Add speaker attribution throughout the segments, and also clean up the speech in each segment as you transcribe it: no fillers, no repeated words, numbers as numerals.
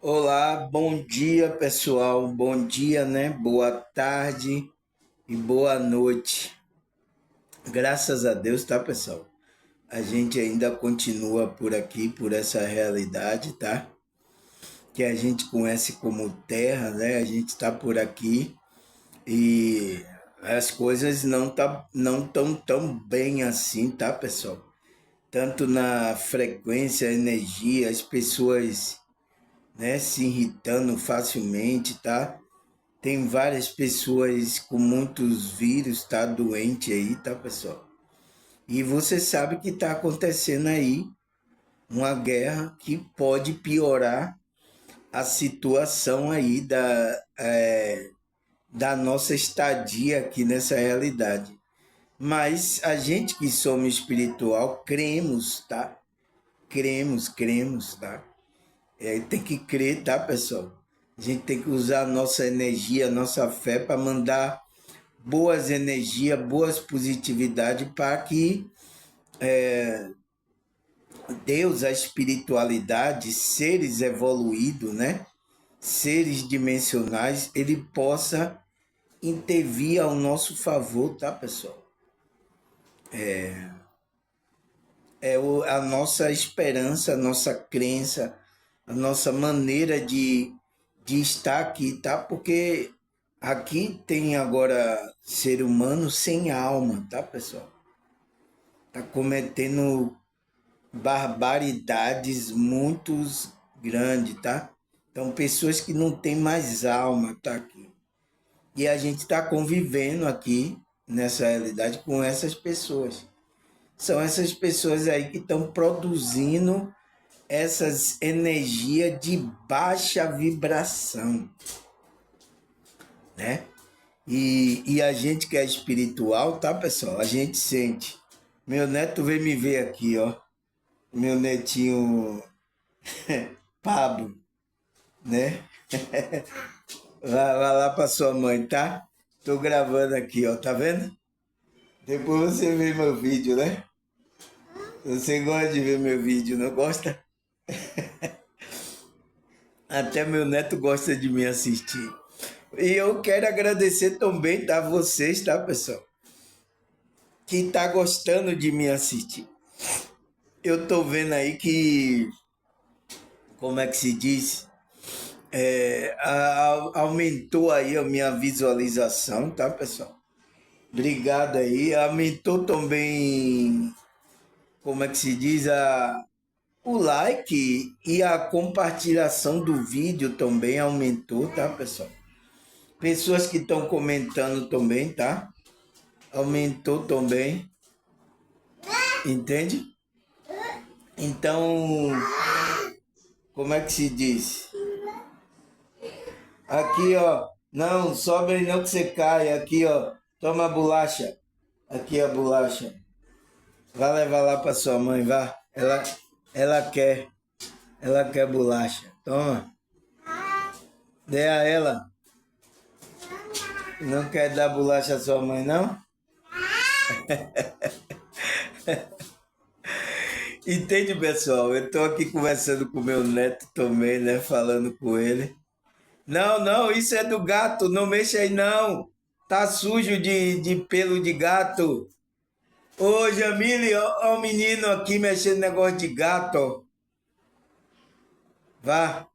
Speaker 1: Olá, bom dia pessoal, bom dia, né? Boa tarde e boa noite. Graças a Deus, tá pessoal? A gente ainda continua por aqui, por essa realidade, tá? Que a gente conhece como terra, né? A gente está por aqui e as coisas não tão tão bem assim, tá pessoal? Tanto na frequência, energia, as pessoas, né, se irritando facilmente, tá? Tem várias pessoas com muitos vírus, tá doente aí, tá, pessoal? E você sabe que está acontecendo aí uma guerra que pode piorar a situação aí da nossa estadia aqui nessa realidade. Mas a gente que somos espiritual, cremos, tá? Cremos, tá? Tem que crer, tá, pessoal? A gente tem que usar a nossa energia, a nossa fé para mandar boas energias, boas positividade para que Deus, a espiritualidade, seres evoluídos, né? Seres dimensionais, ele possa intervir ao nosso favor, tá, pessoal? A nossa esperança, a nossa crença, a nossa maneira de estar aqui, tá? Porque aqui tem agora ser humano sem alma, tá, pessoal? Tá cometendo barbaridades muito grandes, tá? Então, pessoas que não têm mais alma tá aqui. E a gente está convivendo aqui, nessa realidade, com essas pessoas. São essas pessoas aí que estão produzindo essas energias de baixa vibração, né? E a gente que é espiritual, tá, pessoal? A gente sente. Meu neto veio me ver aqui, ó. Meu netinho Pablo, né? Vai lá pra sua mãe, tá? Tô gravando aqui, ó, tá vendo? Depois você vê meu vídeo, né? Você gosta de ver meu vídeo, não gosta? Até meu neto gosta de me assistir. E eu quero agradecer também, tá? Vocês, tá, pessoal? Que tá gostando de me assistir. Eu tô vendo aí que, como é que se diz? Aumentou aí a minha visualização, tá, pessoal? Obrigado aí. Aumentou também, como é que se diz, o like e a compartilhação do vídeo também aumentou, tá, pessoal? Pessoas que estão comentando também, tá? Aumentou também, entende? Então, como é que se diz? Aqui, ó. Não, sobe aí não que você cai. Aqui, ó. Toma a bolacha. Aqui a bolacha. Vai levar lá para sua mãe, vá. Ela quer. Ela quer bolacha. Toma. Dê a ela. Não quer dar bolacha à sua mãe, não? Entende, pessoal? Eu tô aqui conversando com meu neto também, né? Falando com ele. Não, não, isso é do gato. Não mexa aí, não. Tá sujo de pelo de gato. Ô, Jamile, ó, o menino aqui mexendo no negócio de gato, ó. Vá.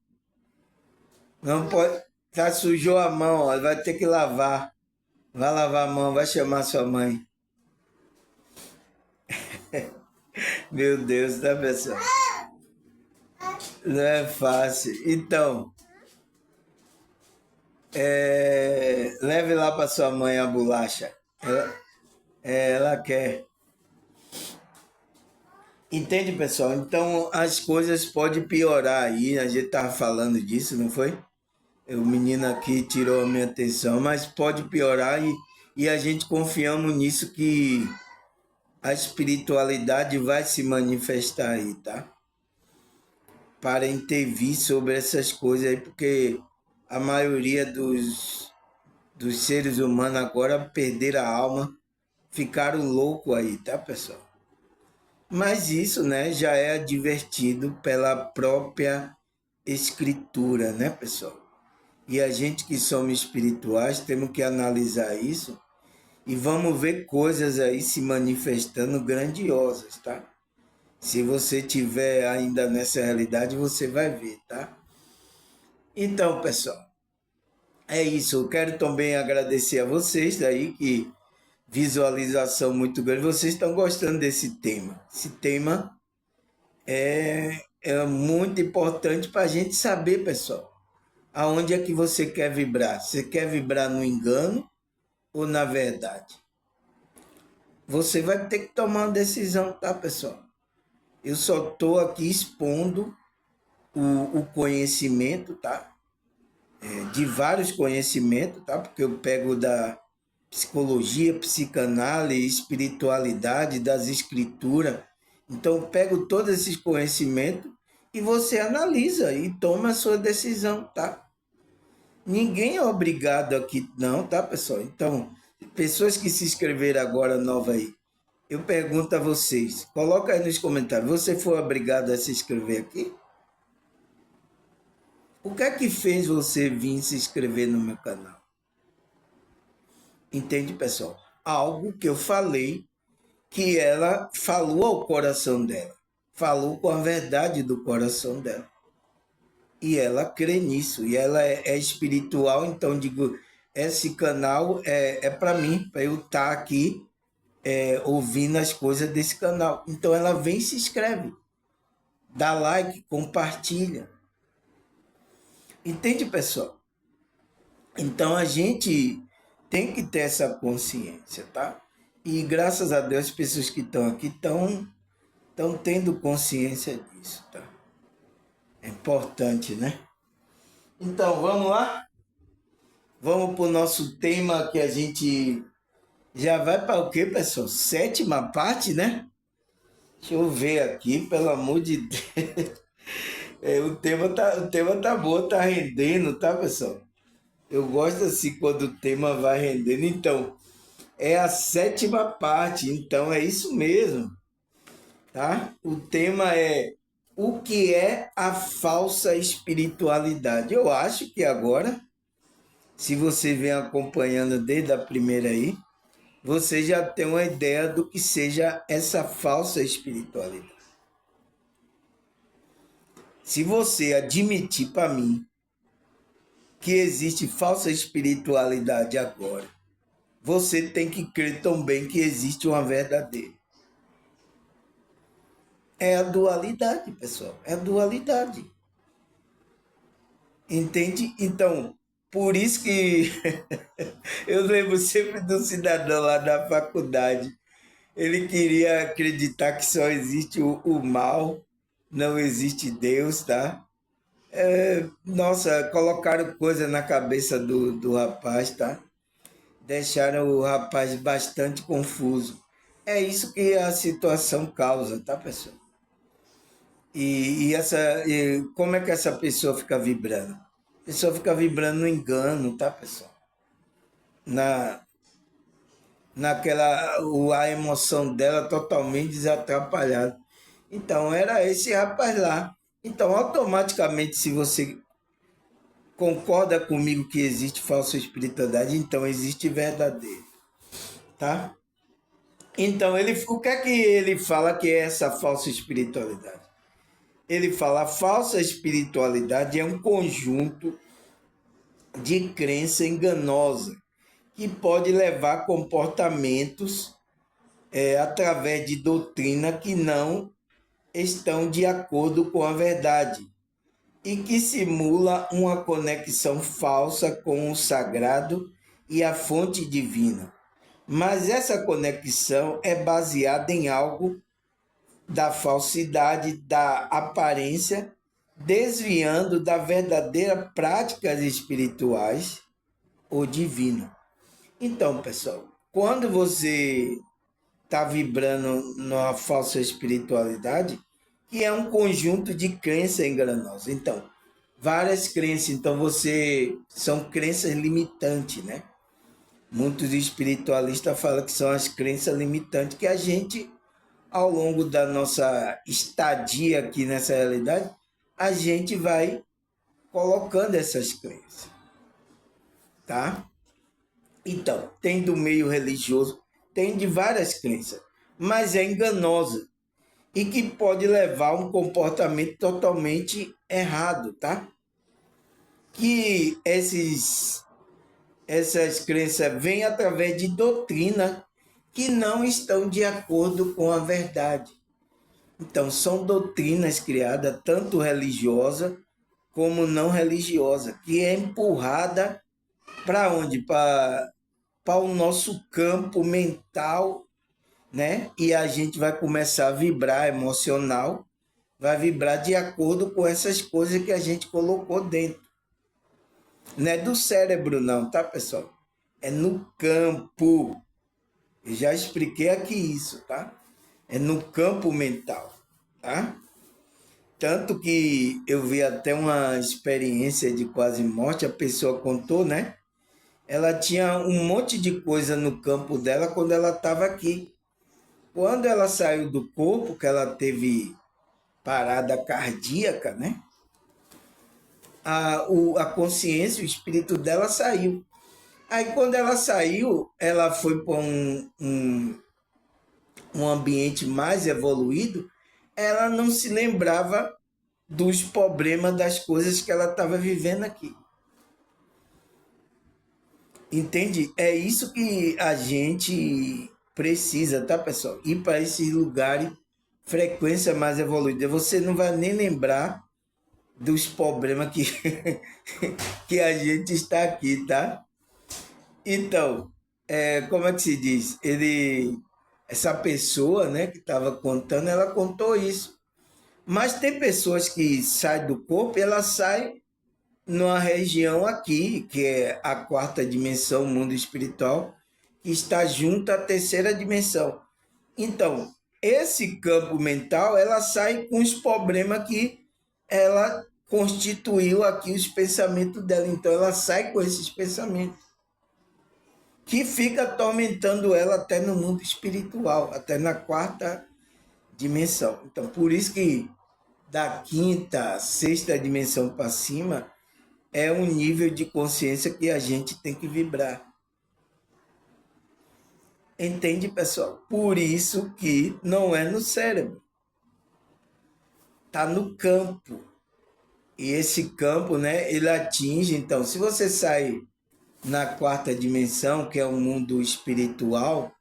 Speaker 1: Não pode. Tá sujou a mão, ó. Vai ter que lavar. Vai lavar a mão, vai chamar sua mãe. Meu Deus, tá, pessoal? Não é fácil. Então, leve lá para sua mãe a bolacha. Ela quer. Entende, pessoal? Então, as coisas podem piorar aí. A gente tava falando disso, não foi? O menino aqui tirou a minha atenção, mas pode piorar e a gente confiamos nisso que a espiritualidade vai se manifestar aí, tá? Para intervir sobre essas coisas aí, porque a maioria dos seres humanos agora perderam a alma, ficaram loucos aí, tá, pessoal? Mas isso, né, já é advertido pela própria escritura, né, pessoal? E a gente que somos espirituais temos que analisar isso e vamos ver coisas aí se manifestando grandiosas, tá? Se você tiver ainda nessa realidade, você vai ver, tá? Então, pessoal, é isso. Eu quero também agradecer a vocês daí que visualização muito grande. Vocês estão gostando desse tema? Esse tema é muito importante para a gente saber, pessoal, aonde é que você quer vibrar. Você quer vibrar no engano ou na verdade? Você vai ter que tomar uma decisão, tá, pessoal? Eu só estou aqui expondo o conhecimento, tá? De vários conhecimentos, tá? Porque eu pego da psicologia, psicanálise, espiritualidade, das escrituras. Então, eu pego todos esses conhecimentos e você analisa e toma a sua decisão, tá? Ninguém é obrigado aqui, não, tá, pessoal? Então, pessoas que se inscreveram agora nova aí, eu pergunto a vocês, coloca aí nos comentários, você foi obrigado a se inscrever aqui? O que é que fez você vir se inscrever no meu canal? Entende, pessoal? Algo que eu falei que ela falou ao coração dela, falou com a verdade do coração dela. E ela crê nisso, e ela é espiritual, então digo, esse canal é para mim, para eu estar aqui ouvindo as coisas desse canal. Então ela vem e se inscreve, dá like, compartilha. Entende, pessoal? Então a gente tem que ter essa consciência, tá? E graças a Deus as pessoas que estão aqui estão tendo consciência disso, tá? É importante, né? Então vamos lá? Vamos para o nosso tema que a gente já vai para o quê, pessoal? Sétima parte, né? Deixa eu ver aqui, pelo amor de Deus. O tema tá bom, tá rendendo, tá, pessoal? Eu gosto assim quando o tema vai rendendo. Então, é a sétima parte, então é isso mesmo, tá? O tema é o que é a falsa espiritualidade. Eu acho que agora, se você vem acompanhando desde a primeira aí, você já tem uma ideia do que seja essa falsa espiritualidade. Se você admitir para mim que existe falsa espiritualidade agora, você tem que crer também que existe uma verdadeira. É a dualidade, pessoal. É a dualidade. Entende? Então, por isso que eu lembro sempre do cidadão lá da faculdade. Ele queria acreditar que só existe o mal, não existe Deus, tá? Nossa, colocaram coisa na cabeça do rapaz, tá? Deixaram o rapaz bastante confuso. É isso que a situação causa, tá, pessoal? E como é que essa pessoa fica vibrando? A pessoa fica vibrando no engano, tá, pessoal? Na, a emoção dela totalmente desatrapalhada. Então, era esse rapaz lá. Então, automaticamente, se você concorda comigo que existe falsa espiritualidade, então existe verdadeiro, tá? Então, o que é que ele fala que é essa falsa espiritualidade? Ele fala, a falsa espiritualidade é um conjunto de crença enganosa que pode levar a comportamentos através de doutrina que não estão de acordo com a verdade e que simula uma conexão falsa com o sagrado e a fonte divina. Mas essa conexão é baseada em algo da falsidade, da aparência, desviando da verdadeira práticas espirituais ou divino. Então, pessoal, quando você está vibrando numa falsa espiritualidade, que é um conjunto de crenças enganosas. Então, várias crenças. Então, são crenças limitantes, né? Muitos espiritualistas falam que são as crenças limitantes que a gente, ao longo da nossa estadia aqui nessa realidade, a gente vai colocando essas crenças, tá? Então, tem do meio religioso, tem de várias crenças, mas é enganosa e que pode levar a um comportamento totalmente errado, tá? Que essas crenças vêm através de doutrina que não estão de acordo com a verdade. Então, são doutrinas criadas, tanto religiosa como não religiosa, que é empurrada para onde? Para o nosso campo mental, né? E a gente vai começar a vibrar emocional, vai vibrar de acordo com essas coisas que a gente colocou dentro. Não é do cérebro não, tá, pessoal? É no campo. Eu já expliquei aqui isso, tá? É no campo mental, tá? Tanto que eu vi até uma experiência de quase morte, a pessoa contou, né? Ela tinha um monte de coisa no campo dela quando ela estava aqui. Quando ela saiu do corpo, que ela teve parada cardíaca, né? A consciência, o espírito dela saiu. Aí quando ela saiu, ela foi para um ambiente mais evoluído, ela não se lembrava dos problemas, das coisas que ela estava vivendo aqui. Entende? É isso que a gente precisa, tá, pessoal? Ir para esses lugares, frequência mais evoluída. Você não vai nem lembrar dos problemas que, que a gente está aqui, tá? Então, como é que se diz? Essa pessoa, né, que estava contando, ela contou isso. Mas tem pessoas que saem do corpo e ela sai numa região aqui, que é a quarta dimensão, o mundo espiritual, que está junto à terceira dimensão. Então, esse campo mental, ela sai com os problemas que ela constituiu aqui, os pensamentos dela. Então, ela sai com esses pensamentos, que fica atormentando ela até no mundo espiritual, até na quarta dimensão. Então, por isso que da quinta, sexta dimensão para cima, é um nível de consciência que a gente tem que vibrar. Entende, pessoal? Por isso que não é no cérebro. Está no campo. E esse campo, né, ele atinge. Então, se você sai na quarta dimensão, que é o mundo espiritual,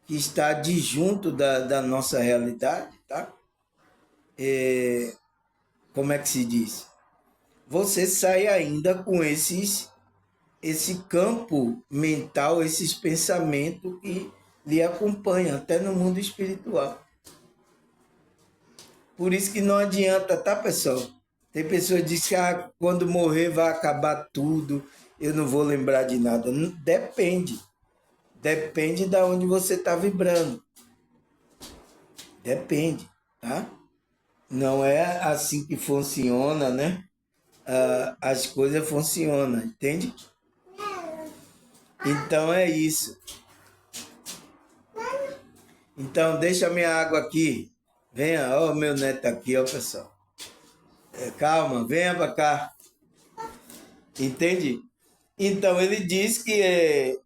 Speaker 1: que está disjunto da nossa realidade, tá? Como é que se diz? Você sai ainda com esse campo mental, esses pensamentos que lhe acompanham até no mundo espiritual. Por isso que não adianta, tá, pessoal? Tem pessoas que dizem que quando morrer vai acabar tudo, eu não vou lembrar de nada. Depende. Depende de onde você está vibrando. Depende, tá? Não é assim que funciona, né? As coisas funcionam, entende? Então é isso. Então deixa minha água aqui. Venha, ó, meu neto aqui, ó, pessoal. Calma, venha para cá. Entende? Então ele diz que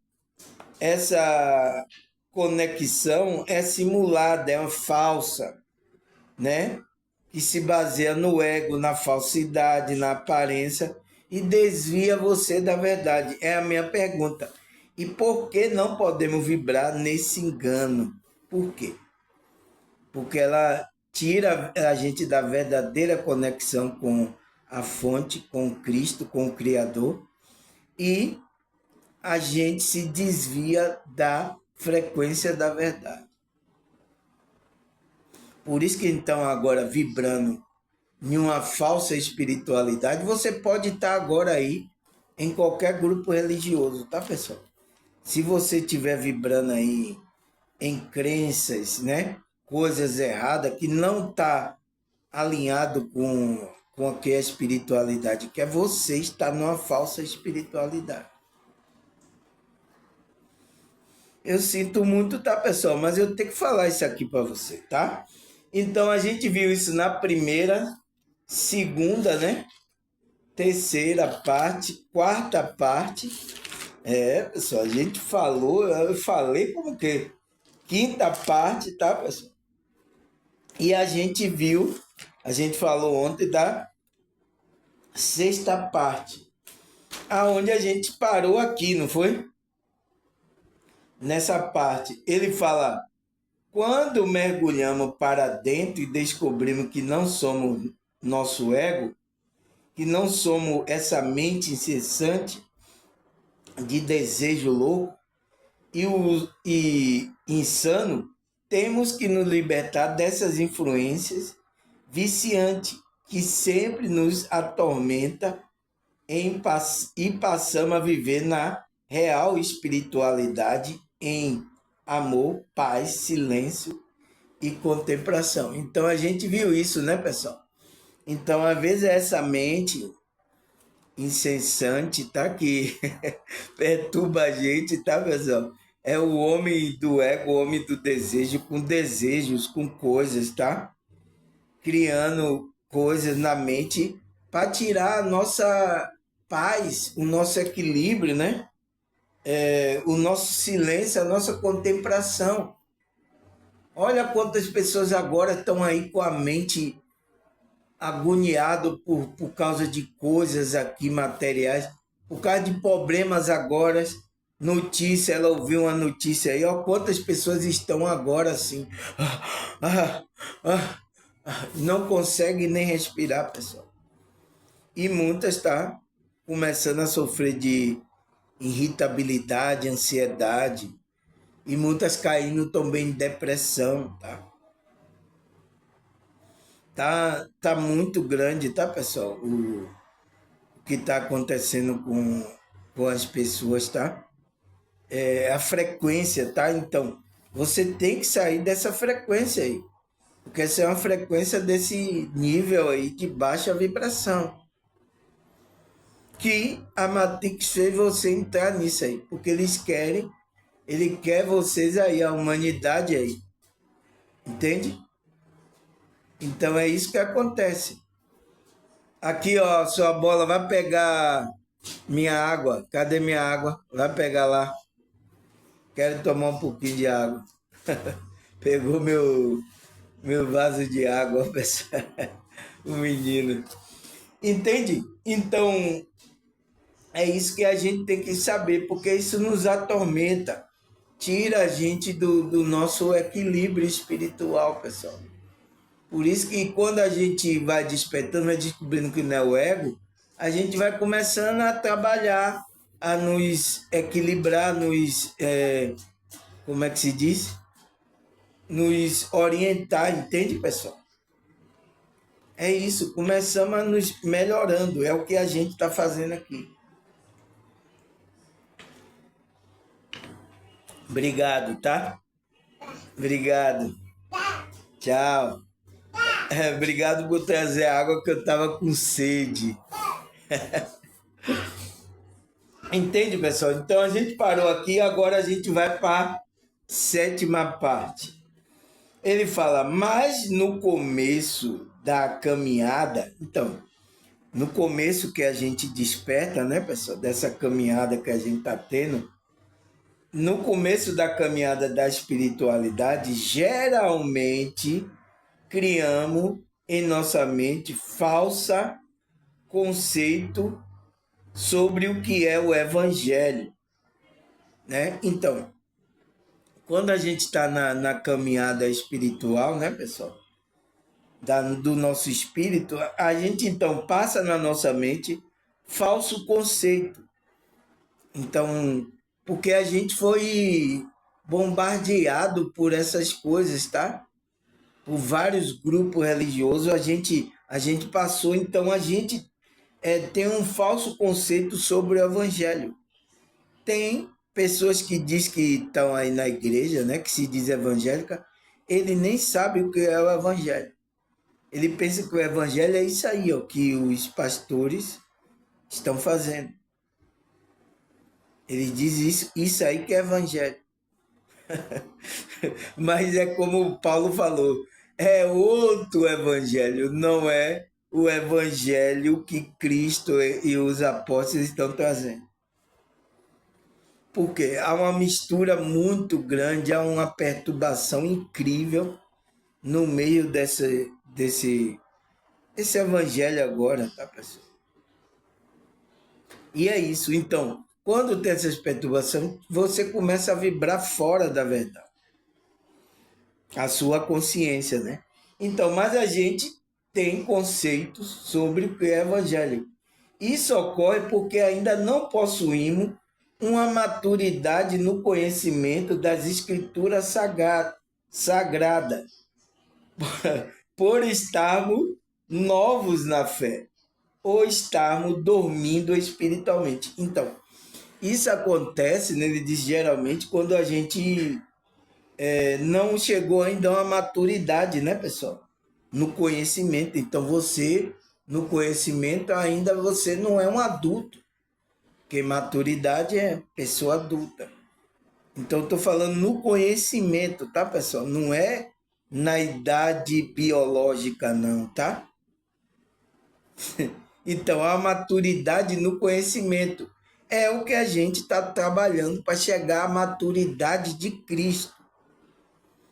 Speaker 1: essa conexão é simulada, é uma falsa, né? Que se baseia no ego, na falsidade, na aparência e desvia você da verdade. É a minha pergunta. E por que não podemos vibrar nesse engano? Por quê? Porque ela tira a gente da verdadeira conexão com a fonte, com Cristo, com o Criador, e a gente se desvia da frequência da verdade. Por isso que então agora vibrando em uma falsa espiritualidade, você pode estar agora aí em qualquer grupo religioso, tá, pessoal? Se você estiver vibrando aí em crenças, né? Coisas erradas, que não está alinhado com o que é a espiritualidade, que é você estar numa falsa espiritualidade. Eu sinto muito, tá, pessoal? Mas eu tenho que falar isso aqui para você, tá? Então, a gente viu isso na primeira, segunda, né? terceira parte, quarta parte. Pessoal, a gente falou, eu falei como que quinta parte, tá, pessoal? E a gente viu, a gente falou ontem da sexta parte, aonde a gente parou aqui, não foi? Nessa parte, ele fala: quando mergulhamos para dentro e descobrimos que não somos nosso ego, que não somos essa mente incessante de desejo louco e insano, temos que nos libertar dessas influências viciantes que sempre nos atormenta e passamos a viver na real espiritualidade em amor, paz, silêncio e contemplação. Então a gente viu isso, né, pessoal? Então, às vezes, essa mente incessante, tá? Que perturba a gente, tá, pessoal? É o homem do ego, o homem do desejo, com desejos, com coisas, tá? Criando coisas na mente para tirar a nossa paz, o nosso equilíbrio, né? O nosso silêncio, a nossa contemplação. Olha quantas pessoas agora estão aí com a mente agoniado por causa de coisas aqui materiais, por causa de problemas agora. Notícia, ela ouviu uma notícia aí, ó, quantas pessoas estão agora assim, não conseguem nem respirar, pessoal. E muitas tá começando a sofrer de irritabilidade, ansiedade, e muitas caindo também em depressão, tá? Tá muito grande, tá, pessoal? O que está acontecendo com as pessoas, tá? A frequência, tá? Então, você tem que sair dessa frequência aí. Porque essa é uma frequência desse nível aí de baixa vibração. Que a Matrix fez você entrar nisso aí. Porque ele quer vocês aí, a humanidade aí. Entende? Então é isso que acontece. Aqui, ó, sua bola vai pegar minha água. Cadê minha água? Vai pegar lá. Quero tomar um pouquinho de água. Pegou meu vaso de água, pessoal. O menino. Entende? Então, é isso que a gente tem que saber, porque isso nos atormenta. Tira a gente do nosso equilíbrio espiritual, pessoal. Por isso que quando a gente vai despertando, vai descobrindo que não é o ego, a gente vai começando a trabalhar, a nos equilibrar, como é que se diz? Nos orientar, entende, pessoal? É isso, começamos a nos melhorando, é o que a gente está fazendo aqui. Obrigado, tá? Obrigado. Tchau. Obrigado por trazer água que eu tava com sede. Entende, pessoal? Então a gente parou aqui, agora a gente vai para a sétima parte. Ele fala, mas no começo da caminhada, então, no começo que a gente desperta, né, pessoal, dessa caminhada que a gente está tendo, no começo da caminhada da espiritualidade, geralmente criamos em nossa mente falsa conceito sobre o que é o evangelho, né? Então, quando a gente está na caminhada espiritual, né, pessoal? Do nosso espírito, a gente então passa na nossa mente falso conceito. Então, porque a gente foi bombardeado por essas coisas, tá? Por vários grupos religiosos, a gente passou, então a gente tem um falso conceito sobre o evangelho. Tem pessoas que diz que estão aí na igreja, né, que se diz evangélica, ele nem sabe o que é o evangelho. Ele pensa que o evangelho é isso aí, ó, que os pastores estão fazendo. Ele diz isso aí que é evangelho. Mas é como o Paulo falou, é outro evangelho, não é o evangelho que Cristo e os apóstolos estão trazendo. Porque há uma mistura muito grande, há uma perturbação incrível no meio desse evangelho agora, tá, pessoal? E é isso. Então, quando tem essas perturbações, você começa a vibrar fora da verdade. A sua consciência, né? Então, mas a gente tem conceitos sobre o que é evangelho. Isso ocorre porque ainda não possuímos uma maturidade no conhecimento das escrituras sagradas, por estarmos novos na fé, ou estarmos dormindo espiritualmente. Então, isso acontece, né, ele diz geralmente, quando a gente não chegou ainda a uma maturidade, né, pessoal? No conhecimento. Então, você, no conhecimento, ainda você não é um adulto, porque maturidade é pessoa adulta. Então, estou falando no conhecimento, tá, pessoal? Não é na idade biológica, não, tá? Então, a maturidade no conhecimento é o que a gente está trabalhando para chegar à maturidade de Cristo.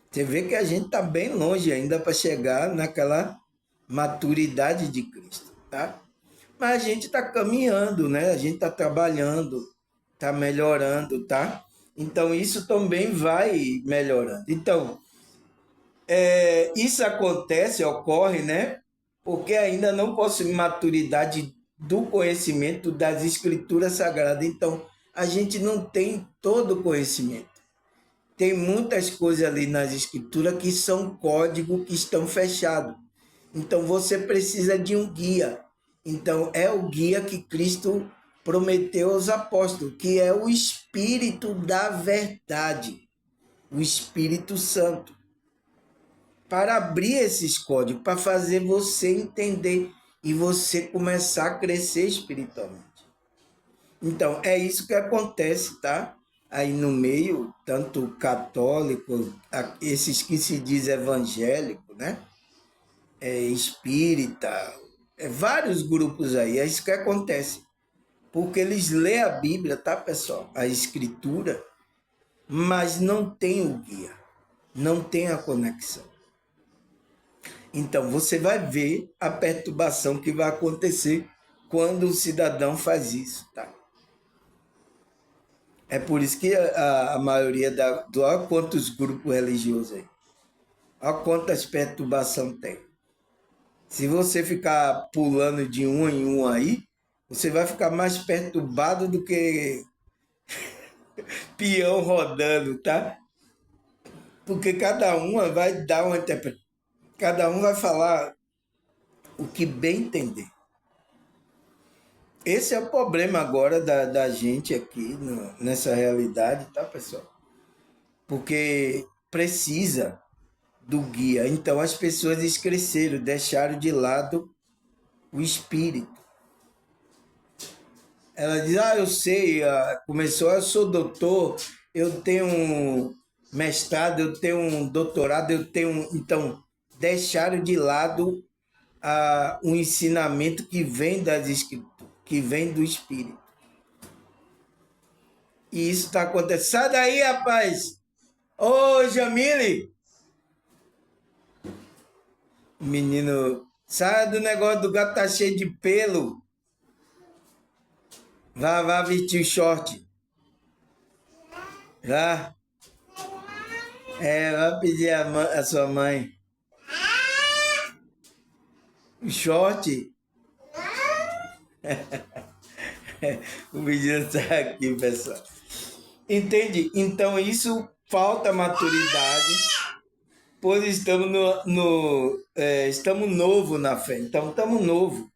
Speaker 1: Você vê que a gente está bem longe ainda para chegar naquela maturidade de Cristo, tá? Mas a gente está caminhando, né? A gente está trabalhando, está melhorando, tá? Então, isso também vai melhorando. Então, isso acontece, ocorre, né? Porque ainda não possui maturidade do conhecimento das escrituras sagradas. Então, a gente não tem todo o conhecimento. Tem muitas coisas ali nas escrituras que são códigos que estão fechados. Então, você precisa de um guia. Então, é o guia que Cristo prometeu aos apóstolos, que é o Espírito da Verdade, o Espírito Santo, para abrir esses códigos, para fazer você entender e você começar a crescer espiritualmente. Então, é isso que acontece, tá? Aí no meio, tanto católico, esses que se diz evangélico, né? Espírita, vários grupos aí, é isso que acontece. Porque eles lêem a Bíblia, tá, pessoal? A Escritura, mas não tem o guia, não tem a conexão. Então, você vai ver a perturbação que vai acontecer quando o cidadão faz isso, tá? É por isso que a maioria olha quantos grupos religiosos aí. Olha quantas perturbações tem. Se você ficar pulando de um em um aí, você vai ficar mais perturbado do que peão rodando, tá? Porque cada uma vai dar uma interpretação. Cada um vai falar o que bem entender. Esse é o problema agora da gente aqui nessa realidade, tá, pessoal? Porque precisa do guia. Então as pessoas esqueceram, deixaram de lado o espírito. Ela diz, eu sei, começou, eu sou doutor, eu tenho um mestrado, eu tenho um doutorado, eu tenho... Então, deixaram de lado o ensinamento que vem das escrituras, que vem do espírito. E isso está acontecendo. Sai daí, rapaz! Ô, Jamile! O menino, sai do negócio do gato, tá cheio de pelo. Vá vestir o short. Vá. Vai pedir a sua mãe. O short. O menino tá aqui, pessoal. Entende? Então isso falta maturidade, pois estamos estamos novo na fé. Então estamos novo.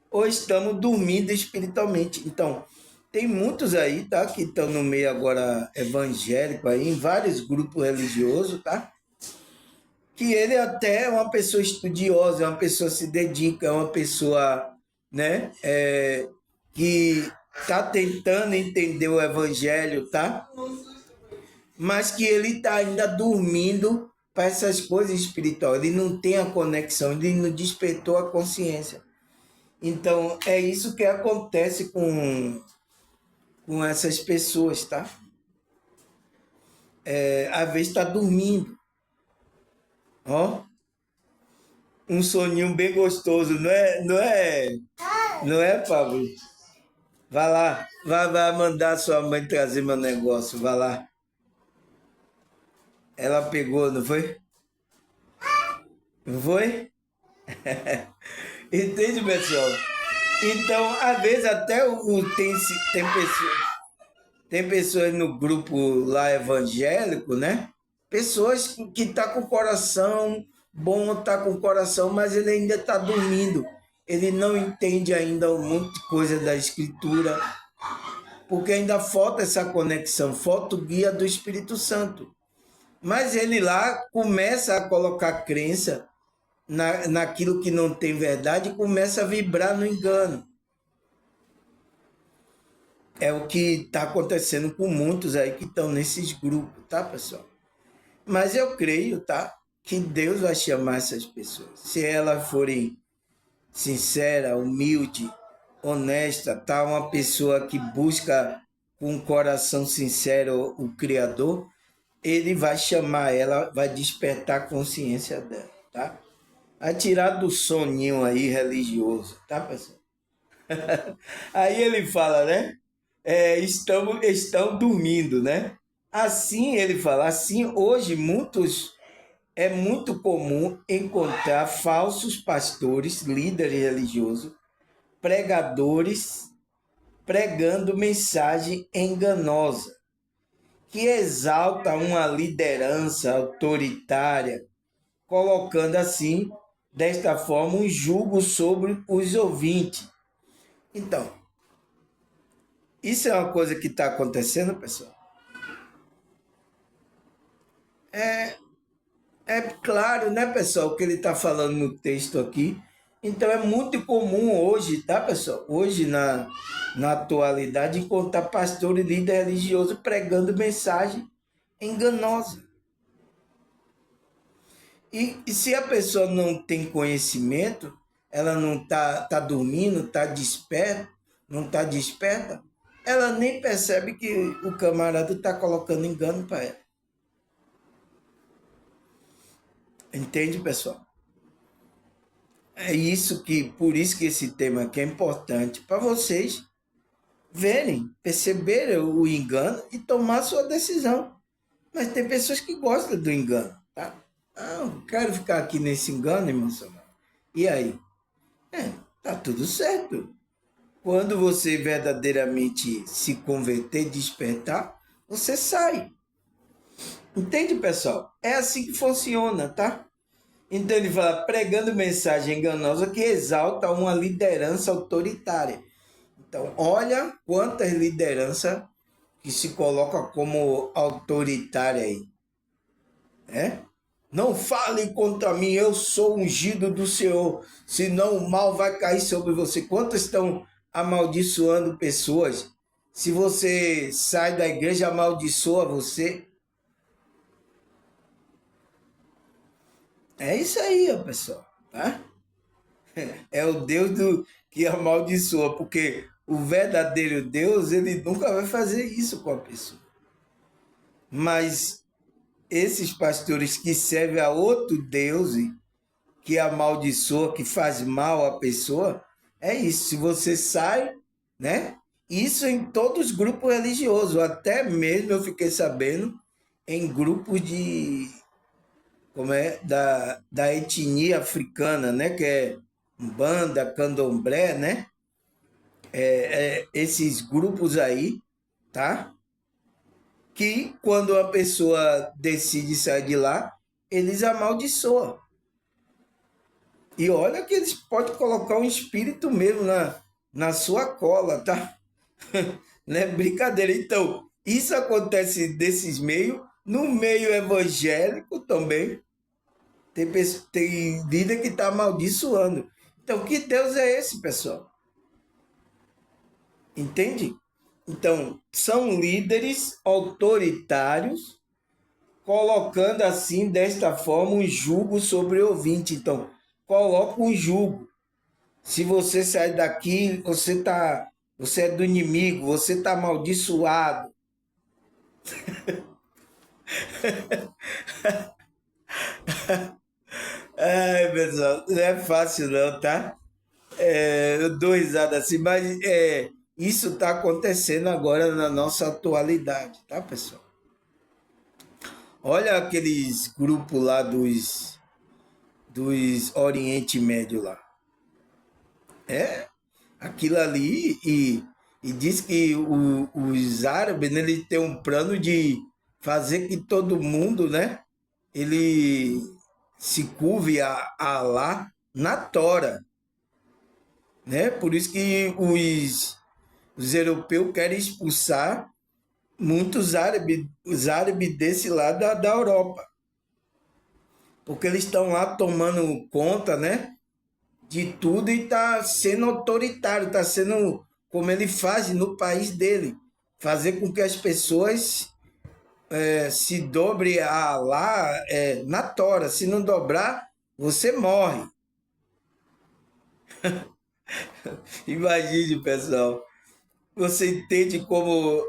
Speaker 1: Ou estamos dormindo espiritualmente. Então, tem muitos aí, tá? Que estão no meio agora evangélico aí, em vários grupos religiosos, tá? Que ele até é uma pessoa estudiosa, é uma pessoa que se dedica, é uma pessoa, né? Que tá tentando entender o evangelho, tá? Mas que ele tá ainda dormindo para essas coisas espirituais. Ele não tem a conexão, ele não despertou a consciência. Então, é isso que acontece com essas pessoas, tá? Às vezes está dormindo, ó, um soninho bem gostoso, não é, Pablo? Vai lá, vai mandar sua mãe trazer meu negócio, vai lá. Ela pegou, não foi? Não foi? Entende, pessoal? Então, às vezes até tem pessoas no grupo lá evangélico, né? Pessoas que tá com o coração bom, tá com o coração, mas ele ainda está dormindo. Ele não entende ainda um monte de coisa da escritura, porque ainda falta essa conexão, falta o guia do Espírito Santo. Mas ele lá começa a colocar crença naquilo que não tem verdade e começa a vibrar no engano. É o que está acontecendo com muitos aí que estão nesses grupos, tá, pessoal? Mas eu creio, tá, que Deus vai chamar essas pessoas. Se elas forem sincera, humilde, honesta, tá, uma pessoa que busca com um coração sincero o Criador, ele vai chamar ela, vai despertar a consciência dela, tá? Vai tirar do soninho aí religioso, tá, pessoal? Aí ele fala, né? Estão dormindo, né? Assim ele fala, assim hoje é muito comum encontrar falsos pastores, líderes religiosos, pregadores pregando mensagem enganosa, que exalta uma liderança autoritária, colocando assim, desta forma, um jugo sobre os ouvintes. Então, isso é uma coisa que está acontecendo, pessoal. É claro, né, pessoal, o que ele está falando no texto aqui. Então é muito comum hoje, tá, pessoal? Hoje, na atualidade, encontrar pastor e líder religioso pregando mensagem enganosa. E se a pessoa não tem conhecimento, ela não tá dormindo, tá desperta, não tá desperta, ela nem percebe que o camarada está colocando engano para ela. Entende, pessoal? Por isso que esse tema aqui é importante para vocês verem, perceberem o engano e tomar sua decisão. Mas tem pessoas que gostam do engano, tá? Não, quero ficar aqui nesse engano, irmão Samuel. E aí? Tá tudo certo. Quando você verdadeiramente se converter, despertar, você sai. Entende, pessoal? É assim que funciona, tá? Então ele fala, pregando mensagem enganosa que exalta uma liderança autoritária. Então, olha quantas lideranças que se coloca como autoritária aí. Não fale contra mim, eu sou ungido do Senhor, senão o mal vai cair sobre você. Quantos estão amaldiçoando pessoas? Se você sai da igreja, amaldiçoa você. É isso aí, ó, pessoal. Tá? É o Deus que amaldiçoa, porque o verdadeiro Deus, ele nunca vai fazer isso com a pessoa. Mas esses pastores que servem a outro Deus, que amaldiçoa, que faz mal à pessoa, é isso. Se você sai, né? Isso em todos os grupos religiosos, até mesmo eu fiquei sabendo em grupos da etnia africana, né? Que é Umbanda, Candomblé, né? Esses grupos aí, tá? Que quando a pessoa decide sair de lá, eles amaldiçoam. E olha que eles podem colocar um espírito mesmo na sua cola, tá? Não é brincadeira. Então, isso acontece desses meios, no meio evangélico também. Tem líder que está amaldiçoando. Então, que Deus é esse, pessoal? Entende? Então, são líderes autoritários colocando assim, desta forma, um jugo sobre o ouvinte. Então, coloca um jugo. Se você sair daqui, você é do inimigo, você está amaldiçoado. Ai, pessoal, não é fácil não, tá? Eu dou risada assim, mas isso está acontecendo agora na nossa atualidade, tá, pessoal? Olha aqueles grupos lá dos Oriente Médio lá. É, aquilo ali, e diz que os árabes, né, eles têm um plano de fazer que todo mundo, né, ele se curve a Alá na Tora, né? Por isso que os europeus querem expulsar muitos árabes, os árabes desse lado da Europa, porque eles estão lá tomando conta, né, de tudo e está sendo autoritário, está sendo como ele faz no país dele, fazer com que as pessoas se dobre a lá na tora. Se não dobrar, você morre. Imagine, pessoal. Você entende como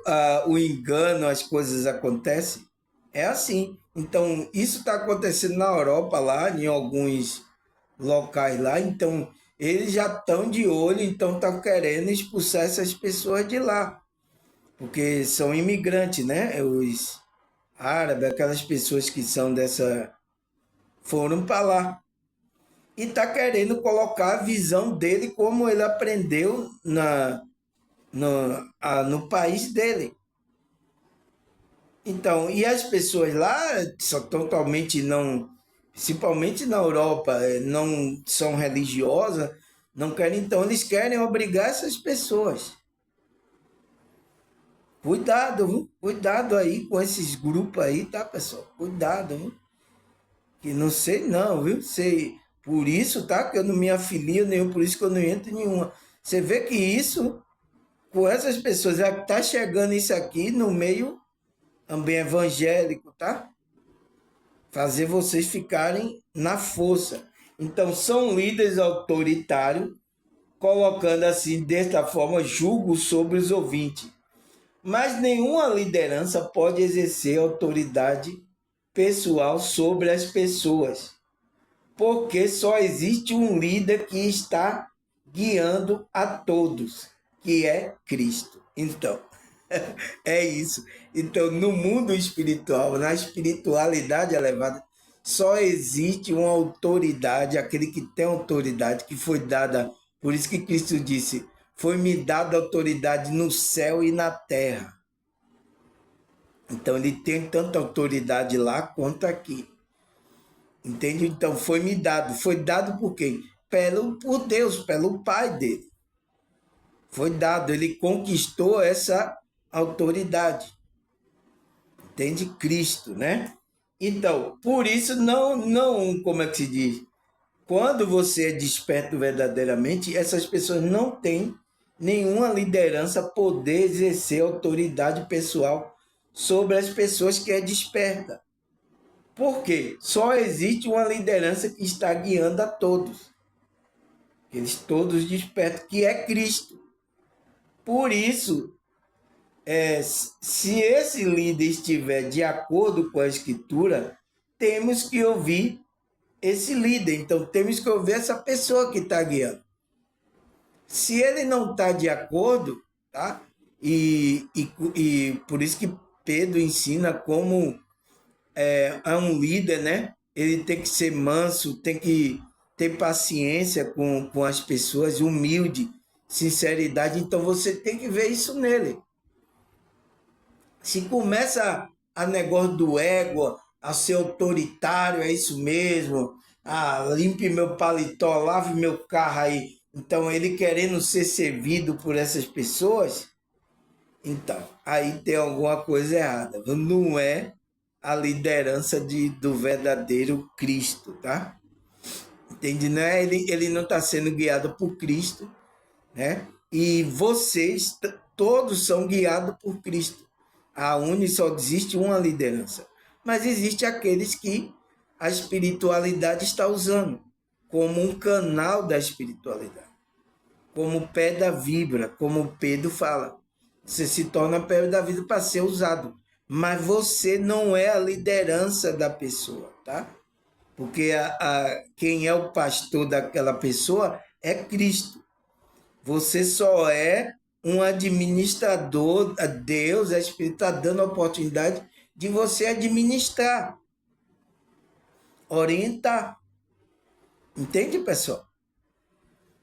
Speaker 1: o engano, as coisas acontecem? É assim. Então, isso está acontecendo na Europa, lá, em alguns locais lá. Então, eles já estão de olho, então estão querendo expulsar essas pessoas de lá. Porque são imigrantes, né? Os árabes, aquelas pessoas que são dessa. Foram para lá. E está querendo colocar a visão dele como ele aprendeu no país dele. Então, e as pessoas lá são totalmente não, principalmente na Europa, não são religiosas, não querem, então eles querem obrigar essas pessoas. Cuidado, viu? Cuidado aí com esses grupos aí, tá, pessoal? Cuidado, viu? Que não sei não, viu? Sei, por isso, tá? Que eu não me afilio nenhum, por isso que eu não entro em nenhuma. Você vê que isso, com essas pessoas, já tá chegando isso aqui no meio também evangélico, tá? Fazer vocês ficarem na força. Então, são líderes autoritários, colocando assim, desta forma, julgo sobre os ouvintes. Mas nenhuma liderança pode exercer autoridade pessoal sobre as pessoas, porque só existe um líder que está guiando a todos, que é Cristo. Então, é isso. Então, no mundo espiritual, na espiritualidade elevada, só existe uma autoridade, aquele que tem autoridade, que foi dada. Por isso que Cristo disse: foi-me dada autoridade no céu e na terra. Então, ele tem tanta autoridade lá quanto aqui. Entende? Então, foi-me dado. Foi dado por quem? Por Deus, pelo Pai dele. Foi dado, ele conquistou essa autoridade. Entende? Cristo, né? Então, por isso como é que se diz? Quando você é desperto verdadeiramente, essas pessoas não têm nenhuma liderança poder exercer autoridade pessoal sobre as pessoas que é desperta. Por quê? Só existe uma liderança que está guiando a todos. Eles todos despertam, que é Cristo. Por isso, se esse líder estiver de acordo com a Escritura, temos que ouvir esse líder. Então, temos que ouvir essa pessoa que está guiando. Se ele não está de acordo, tá? E por isso que Pedro ensina como é um líder, né? Ele tem que ser manso, tem que ter paciência com as pessoas, humilde, sinceridade. Então, você tem que ver isso nele. Se começa a negócio do ego, a ser autoritário, é isso mesmo. Ah, limpe meu paletó, lave meu carro aí. Então, ele querendo ser servido por essas pessoas, então, aí tem alguma coisa errada. Não é a liderança do verdadeiro Cristo, tá? Entende? Não é, ele não está sendo guiado por Cristo, né? E vocês todos são guiados por Cristo. A UNE só existe uma liderança, mas existe aqueles que a espiritualidade está usando como um canal da espiritualidade. como pedra vibra, como Pedro fala. Você se torna pedra vida para ser usado. Mas você não é a liderança da pessoa, tá? Porque quem é o pastor daquela pessoa é Cristo. Você só é um administrador, a Deus, a Espírito está dando a oportunidade de você administrar, orientar. Entende, pessoal?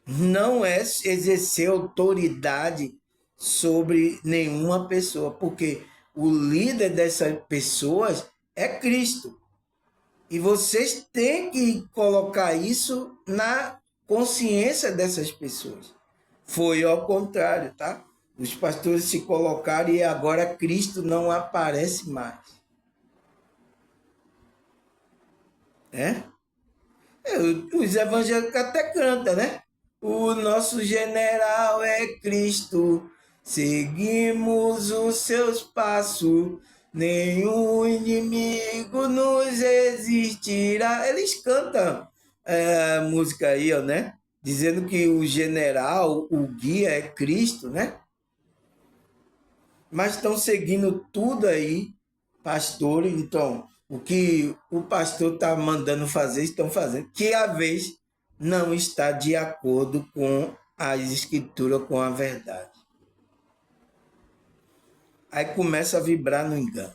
Speaker 1: Não é exercer autoridade sobre nenhuma pessoa, porque o líder dessas pessoas é Cristo. E vocês têm que colocar isso na consciência dessas pessoas. Foi ao contrário, tá? Os pastores se colocaram e agora Cristo não aparece mais. É? Os evangélicos até cantam, né? O nosso general é Cristo, seguimos os seus passos, nenhum inimigo nos resistirá. Eles cantam a música aí, ó, né? Dizendo que o general, o guia é Cristo, né? Mas estão seguindo tudo aí, pastor. Então, o que o pastor está mandando fazer, estão fazendo, que a vez não está de acordo com as escrituras, com a verdade. Aí começa a vibrar no engano,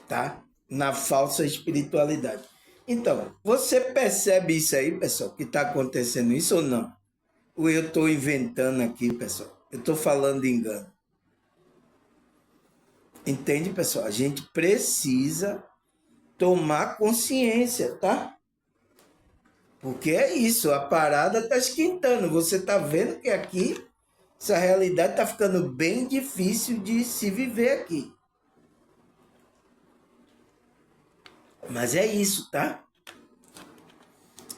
Speaker 1: tá? Na falsa espiritualidade. Então, você percebe isso aí, pessoal, que está acontecendo isso ou não? Ou eu estou inventando aqui, pessoal? Eu estou falando de engano. Entende, pessoal? A gente precisa tomar consciência, tá? Porque é isso, a parada está esquentando. Você está vendo que aqui, essa realidade está ficando bem difícil de se viver aqui. Mas é isso, tá?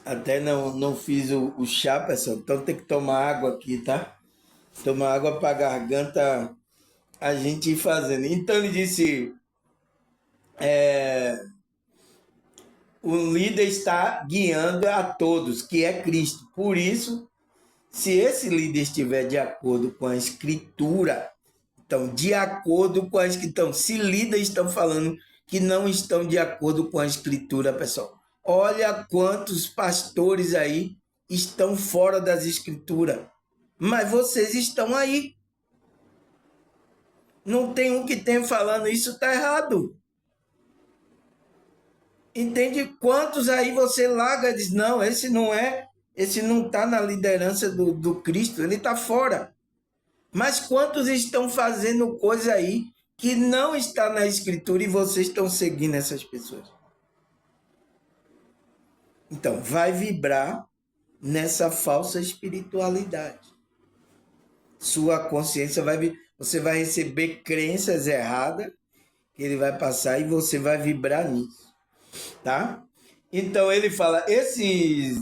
Speaker 1: Até não fiz o chá, pessoal. Então tem que tomar água aqui, tá? Tomar água para a garganta a gente ir fazendo. Então ele disse... o líder está guiando a todos, que é Cristo. Por isso, se esse líder estiver de acordo com a escritura, então, de acordo com a escritura, se líderes estão falando que não estão de acordo com a escritura, pessoal, olha quantos pastores aí estão fora das escrituras, mas vocês estão aí. Não tem um que tenha falando isso, está errado. Entende? Quantos aí você larga e diz, não, esse não está na liderança do Cristo, ele está fora. Mas quantos estão fazendo coisa aí que não está na escritura e vocês estão seguindo essas pessoas? Então, vai vibrar nessa falsa espiritualidade. Sua consciência você vai receber crenças erradas que ele vai passar e você vai vibrar nisso. Tá? Então ele fala, esses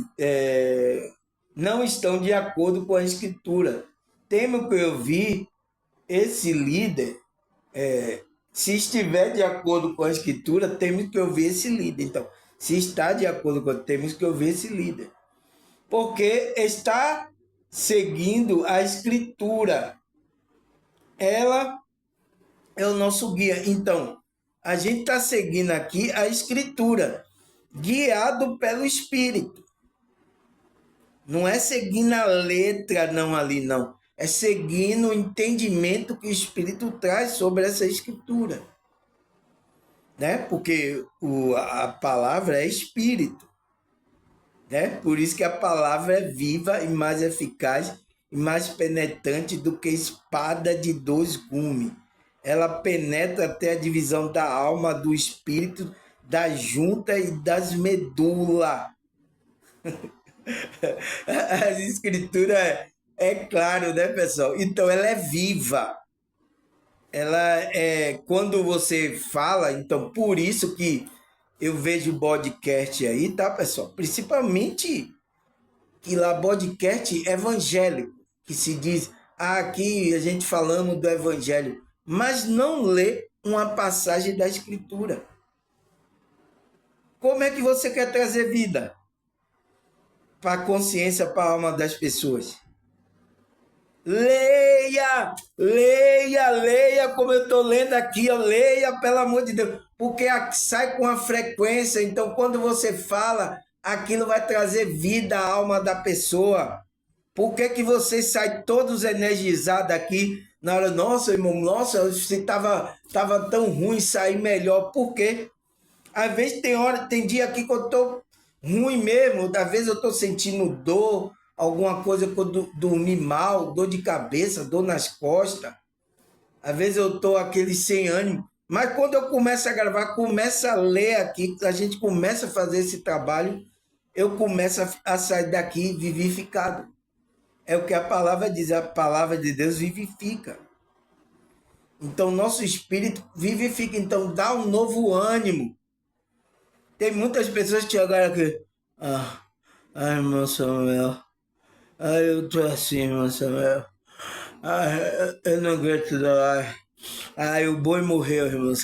Speaker 1: não estão de acordo com a escritura. Temo que eu vi esse líder, se estiver de acordo com a escritura, temos que ouvir esse líder. Então, se está de acordo com, temos que ouvir esse líder. Porque está seguindo a escritura. Ela é o nosso guia. Então, a gente está seguindo aqui a escritura, guiado pelo Espírito. Não é seguindo a letra não ali, não. É seguindo o entendimento que o Espírito traz sobre essa escritura. Né? Porque a palavra é Espírito. Né? Por isso que a palavra é viva e mais eficaz e mais penetrante do que espada de dois gumes. Ela penetra até a divisão da alma, do espírito, da junta e das medulas. As escrituras é claro, né, pessoal? Então ela é viva. Ela é quando você fala, então por isso que eu vejo podcast aí, tá, pessoal? Principalmente que lá podcast evangélico, que se diz, aqui a gente falando do evangelho, mas não lê uma passagem da escritura. Como é que você quer trazer vida para a consciência, para a alma das pessoas? Leia, leia, leia, como eu estou lendo aqui, ó, leia, pelo amor de Deus, porque sai com a frequência, então quando você fala, aquilo vai trazer vida à alma da pessoa. Por que que vocês saem todos energizados aqui na hora, nossa, irmão, nossa, se tava tão ruim, sair melhor, por quê? Às vezes tem hora, tem dia aqui que eu tô ruim mesmo, às vezes eu tô sentindo dor, alguma coisa que eu dormi mal, dor de cabeça, dor nas costas. Às vezes eu tô aquele sem ânimo. Mas quando eu começo a gravar, começo a ler aqui, a gente começa a fazer esse trabalho, eu começo a sair daqui vivificado. É o que a palavra diz, a palavra de Deus vivifica. Então, nosso espírito vivifica, então dá um novo ânimo. Tem muitas pessoas que chegaram aqui. Ai, irmão Samuel. Ai, eu tô assim, irmão Samuel. Ai, eu não aguento não. Ai, o boi morreu, irmãos.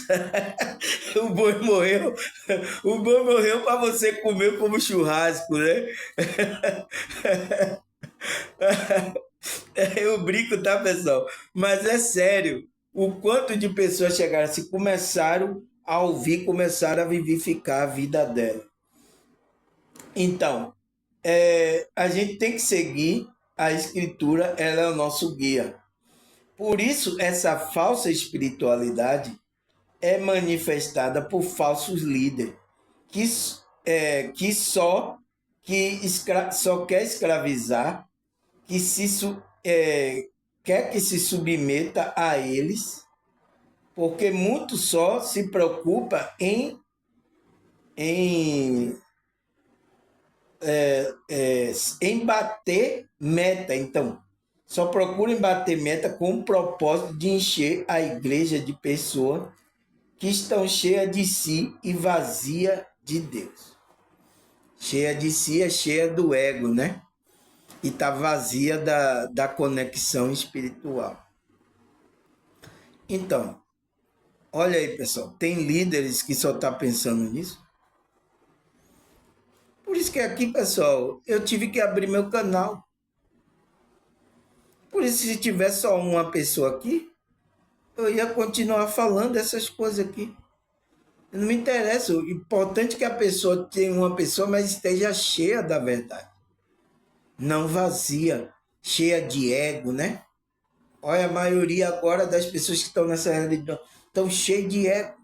Speaker 1: O boi morreu. O boi morreu para você comer como churrasco, né? Eu brinco, tá, pessoal? Mas é sério. O quanto de pessoas chegaram assim, começaram a ouvir, começaram a vivificar a vida dela. Então, a gente tem que seguir a escritura, ela é o nosso guia. Por isso, essa falsa espiritualidade é manifestada por falsos líderes que só quer escravizar, quer que se submeta a eles, porque muito só se preocupa em em bater meta. Então, só procura em bater meta com o propósito de encher a igreja de pessoas que estão cheias de si e vazia de Deus. Cheia de si é cheia do ego, né? E está vazia da conexão espiritual. Então, olha aí, pessoal, tem líderes que só estão pensando nisso. Por isso que aqui, pessoal, eu tive que abrir meu canal. Por isso, se tivesse só uma pessoa aqui, eu ia continuar falando essas coisas aqui. Não me interessa. O importante é que a pessoa tenha uma pessoa, mas esteja cheia da verdade. Não vazia, cheia de ego, né? Olha, a maioria agora das pessoas que estão nessa religião estão cheias de ego.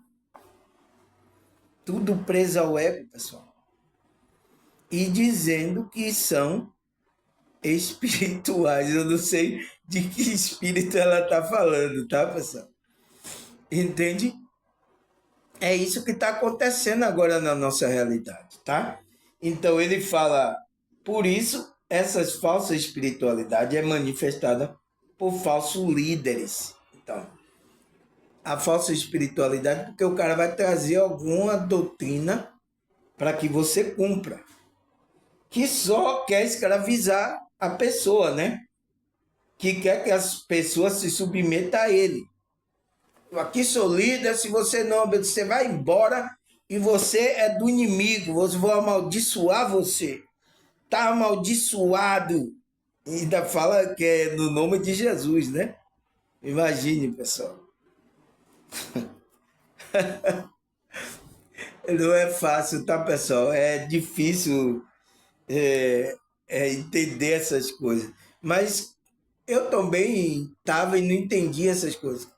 Speaker 1: Tudo preso ao ego, pessoal. E dizendo que são espirituais. Eu não sei de que espírito ela está falando, tá, pessoal? Entende? É isso que está acontecendo agora na nossa realidade, tá? Então ele fala, por isso, essas falsas espiritualidade é manifestada por falsos líderes. Então, a falsa espiritualidade, porque o cara vai trazer alguma doutrina para que você cumpra, que só quer escravizar a pessoa, né? Que quer que as pessoas se submetam a ele. Aqui sou líder, se você não obedecer, você vai embora e você é do inimigo, vou amaldiçoar você. Tá amaldiçoado. E ainda fala que é no nome de Jesus, né? Imagine, pessoal. Não é fácil, tá, pessoal? É difícil entender essas coisas. Mas eu também estava e não entendia essas coisas.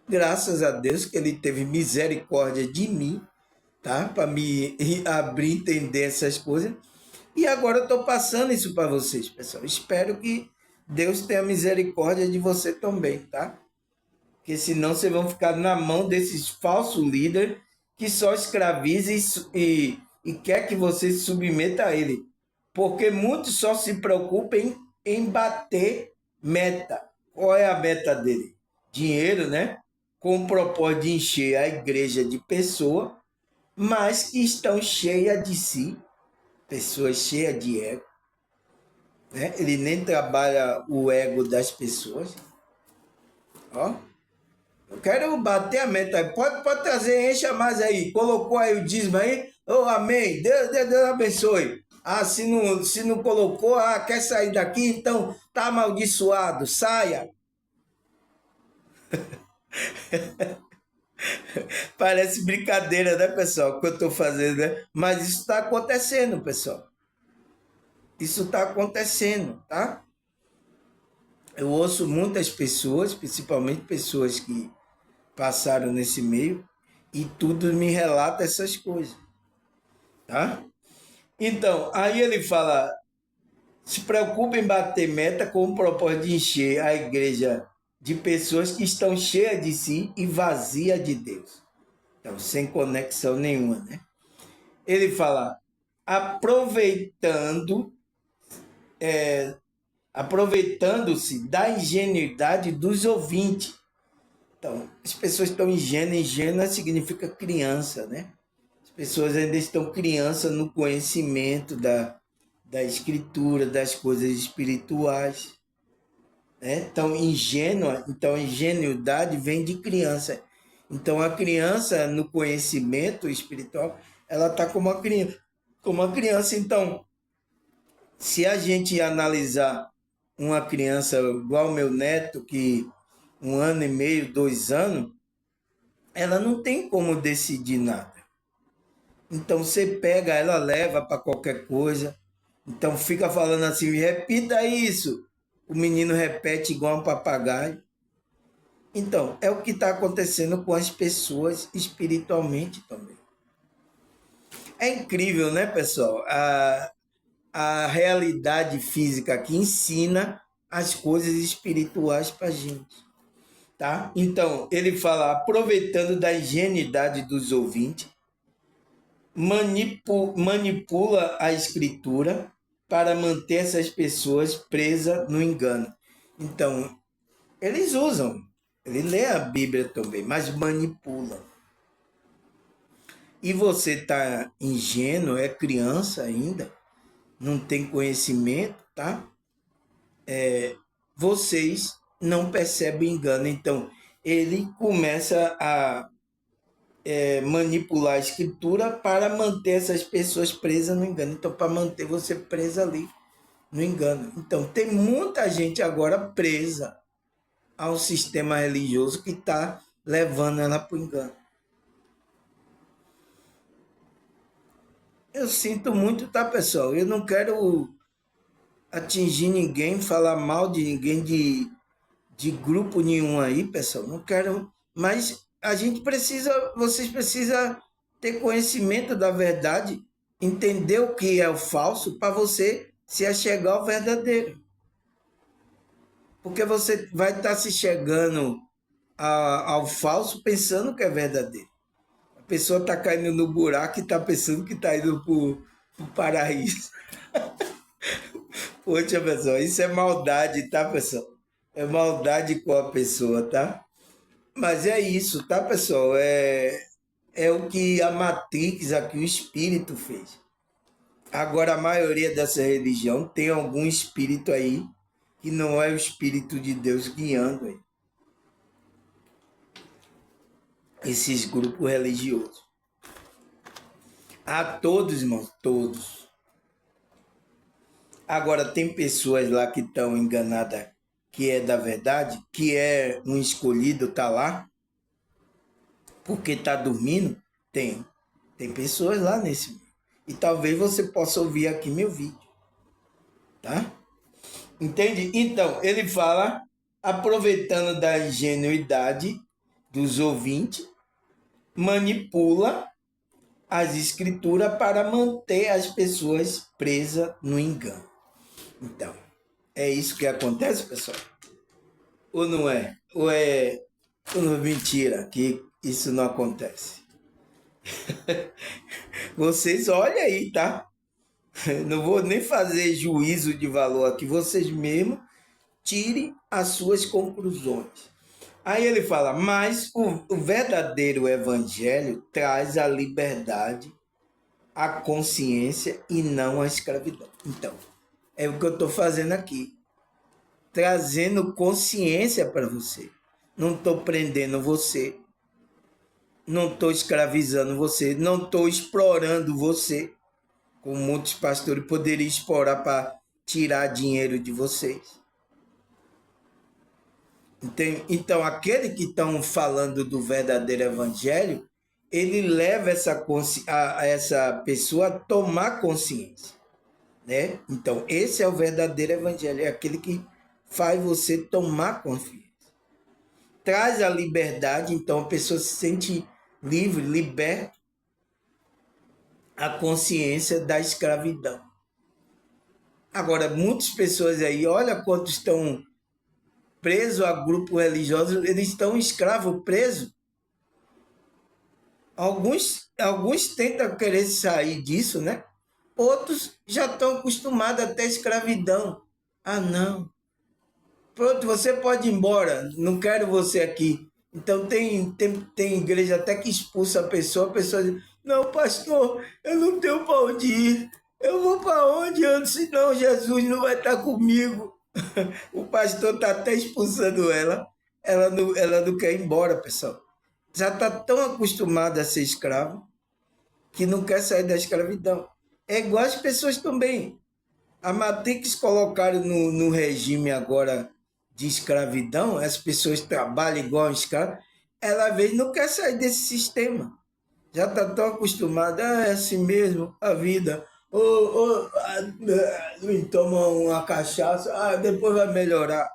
Speaker 1: Graças a Deus que ele teve misericórdia de mim, tá? Para me abrir, entender essas coisas. E agora eu estou passando isso para vocês, pessoal. Espero que Deus tenha misericórdia de você também, tá? Porque senão vocês vão ficar na mão desses falsos líderes que só escravizam e quer que você se submeta a ele. Porque muitos só se preocupam em bater meta. Qual é a meta dele? Dinheiro, né? Com o propósito de encher a igreja de pessoas, mas que estão cheias de si, pessoas cheias de ego. Né? Ele nem trabalha o ego das pessoas. Ó, eu quero bater a meta. Pode trazer, encha mais aí. Colocou aí o dízimo aí. Oh, amém. Deus abençoe. Ah, se não colocou, quer sair daqui, então tá amaldiçoado, saia. Parece brincadeira, né, pessoal, que eu estou fazendo, né? Mas isso está acontecendo, pessoal. Isso está acontecendo, tá? Eu ouço muitas pessoas, principalmente pessoas que passaram nesse meio, e tudo me relata essas coisas, tá? Então, aí ele fala, se preocupe em bater meta com o propósito de encher a igreja de pessoas que estão cheias de si e vazias de Deus. Então, sem conexão nenhuma, né? Ele fala, aproveitando, aproveitando-se da ingenuidade dos ouvintes. Então, as pessoas estão ingênuas, ingênua significa criança, né? As pessoas ainda estão criança no conhecimento da escritura, das coisas espirituais, né? Então, ingênua, então a ingenuidade vem de criança. Então, a criança no conhecimento espiritual, ela está como uma criança. Como uma criança, então, se a gente analisar uma criança igual meu neto, que 1 ano e meio, 2 anos, ela não tem como decidir nada. Então você pega, ela leva para qualquer coisa. Então fica falando assim, repita isso. O menino repete igual um papagaio. Então, é o que está acontecendo com as pessoas espiritualmente também. É incrível, né, pessoal? A realidade física que ensina as coisas espirituais para a gente, tá? Então, ele fala, aproveitando da ingenuidade dos ouvintes, manipula a escritura para manter essas pessoas presas no engano. Então, eles usam, ele lê a Bíblia também, mas manipula. E você está ingênuo, é criança ainda, não tem conhecimento, tá? Vocês não percebem engano. Então, ele começa a manipular a escritura para manter essas pessoas presas no engano. Então, para manter você presa ali no engano. Então, tem muita gente agora presa ao sistema religioso que está levando ela para o engano. Eu sinto muito, tá, pessoal? Eu não quero atingir ninguém, falar mal de ninguém, de grupo nenhum aí, pessoal. Não quero, mas a gente precisa, vocês precisam ter conhecimento da verdade, entender o que é o falso para você se achegar ao verdadeiro. Porque você vai estar se chegando ao falso pensando que é verdadeiro. A pessoa está caindo no buraco e está pensando que está indo para o paraíso. Poxa, pessoal, isso é maldade, tá, pessoal? É maldade com a pessoa, tá? Mas é isso, tá, pessoal? É o que a Matrix, aqui o espírito fez. Agora, a maioria dessa religião tem algum espírito aí que não é o espírito de Deus guiando aí. Esses grupos religiosos. A todos, irmãos, todos. Agora, tem pessoas lá que estão enganadas, que é da verdade, que é um escolhido, tá lá, porque tá dormindo? Tem. Tem pessoas lá nesse meio. E talvez você possa ouvir aqui meu vídeo. Tá? Entende? Então, ele fala, aproveitando da ingenuidade dos ouvintes, manipula as escrituras para manter as pessoas presas no engano. Então, é isso que acontece, pessoal? Ou não é? Ou é mentira que isso não acontece? Vocês olhem aí, tá? Não vou nem fazer juízo de valor aqui, vocês mesmos tirem as suas conclusões. Aí ele fala, mas o verdadeiro evangelho traz a liberdade, a consciência e não a escravidão. Então, é o que eu estou fazendo aqui. Trazendo consciência para você. Não estou prendendo você. Não estou escravizando você. Não estou explorando você. como muitos pastores poderiam explorar para tirar dinheiro de vocês. Então, aquele que estão falando do verdadeiro evangelho, ele leva essa pessoa a tomar consciência, né? Então, esse é o verdadeiro evangelho, é aquele que faz você tomar consciência. Traz a liberdade, então a pessoa se sente livre, liberta a consciência da escravidão. Agora, muitas pessoas aí, olha quantos estão presos a grupos religiosos, eles estão escravos, presos. Alguns tentam querer sair disso, né? Outros já estão acostumados até a escravidão. Ah, não. Pronto, você pode ir embora, não quero você aqui. Então tem igreja até que expulsa a pessoa diz, não, pastor, eu não tenho para onde ir. Eu vou para onde antes, senão Jesus não vai estar comigo. O pastor está até expulsando ela. Ela não quer ir embora, pessoal. Já está tão acostumada a ser escravo que não quer sair da escravidão. É igual as pessoas também. A Matrix colocaram no regime agora de escravidão, as pessoas trabalham igual escravo, ela às vezes não quer sair desse sistema. Já está tão acostumada, é assim mesmo, a vida. Toma uma cachaça, depois vai melhorar.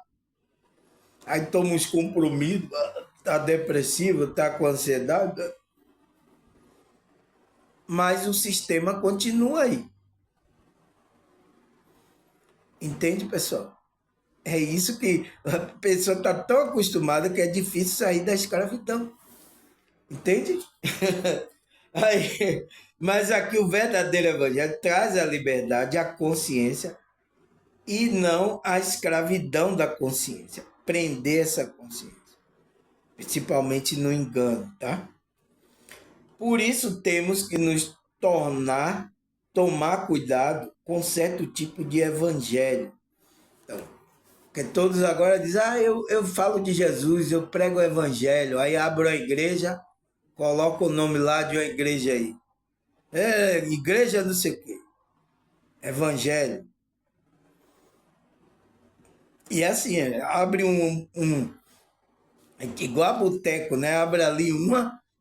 Speaker 1: Aí toma uns compromissos, está depressivo, está com ansiedade. Mas o sistema continua aí. Entende, pessoal? É isso que a pessoa está tão acostumada que é difícil sair da escravidão. Entende? Aí, mas aqui o verdadeiro evangelho traz a liberdade, a consciência e não a escravidão da consciência. Prender essa consciência. Principalmente no engano, tá? Por isso temos que nos tomar cuidado com certo tipo de evangelho. Então, que todos agora dizem, eu falo de Jesus, eu prego o evangelho, aí abro a igreja, coloco o nome lá de uma igreja aí. Igreja não sei o quê. Evangelho. E assim, abre igual a boteco, né? Abre ali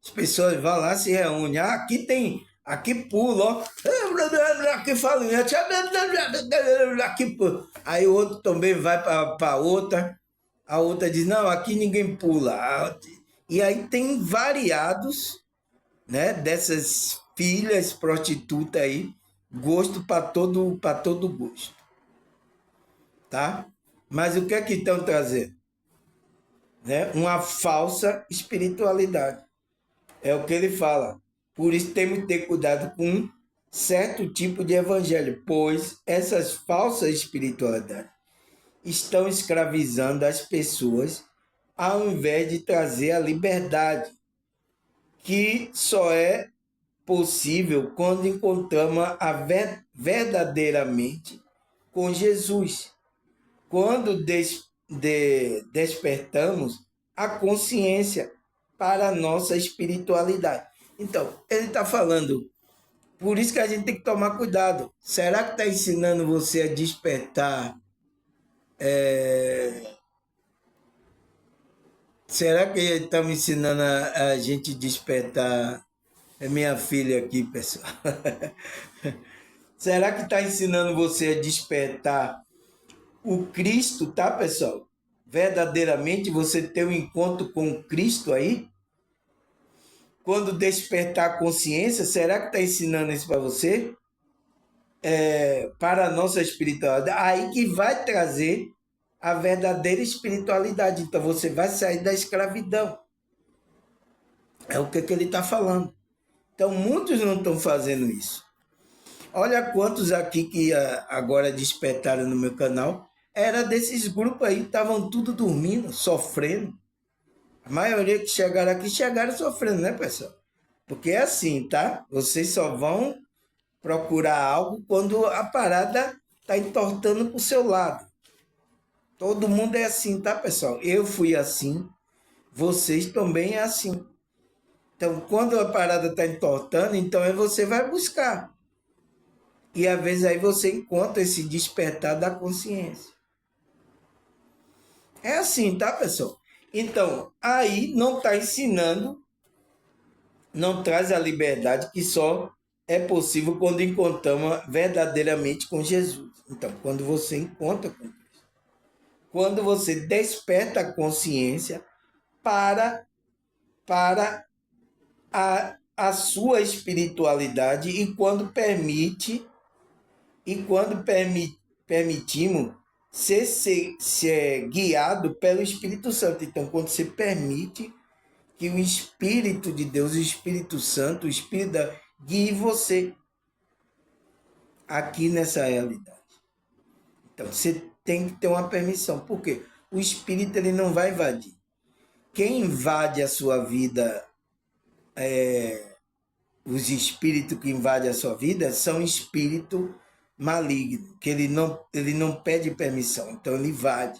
Speaker 1: as pessoas vão lá, se reúnem. Aqui pula, ó. Aqui fala, aqui pula. Aí o outro também vai para outra. A outra diz, não, aqui ninguém pula. E aí tem variados, né? Dessas filhas prostitutas aí, gosto para todo gosto. Tá? Mas o que é que estão trazendo? Né? Uma falsa espiritualidade. É o que ele fala. Por isso temos que ter cuidado com um certo tipo de evangelho, pois essas falsas espiritualidades estão escravizando as pessoas ao invés de trazer a liberdade, que só é possível quando encontramos verdadeiramente com Jesus. Quando despertamos a consciência para a nossa espiritualidade. Então, ele está falando, por isso que a gente tem que tomar cuidado. Será que está ensinando você a despertar? Será que ele está me ensinando a gente despertar? É minha filha aqui, pessoal. Será que está ensinando você a despertar o Cristo, tá, pessoal? Verdadeiramente você ter um encontro com o Cristo aí? Quando despertar a consciência, será que está ensinando isso para você? Para a nossa espiritualidade. Aí que vai trazer a verdadeira espiritualidade. Então você vai sair da escravidão. É o que ele está falando. Então muitos não estão fazendo isso. Olha quantos aqui que agora despertaram no meu canal. Era desses grupos aí, estavam tudo dormindo, sofrendo. A maioria que chegaram aqui, chegaram sofrendo, né, pessoal? Porque é assim, tá? Vocês só vão procurar algo quando a parada está entortando para o seu lado. Todo mundo é assim, tá, pessoal? Eu fui assim, vocês também é assim. Então, quando a parada está entortando, então você vai buscar. E às vezes aí você encontra esse despertar da consciência. É assim, tá, pessoal? Então, aí não está ensinando, não traz a liberdade que só é possível quando encontramos verdadeiramente com Jesus. Então, quando você encontra com Cristo, quando você desperta a consciência para, para a sua espiritualidade permitimos ser guiado pelo Espírito Santo. Então, quando você permite que o Espírito de Deus, o Espírito Santo, o Espírito guie você aqui nessa realidade. Então, você tem que ter uma permissão. Por quê? O Espírito ele não vai invadir. Quem invade a sua vida, os espíritos que invadem a sua vida, são espíritos malignos, que ele não pede permissão, então ele invade.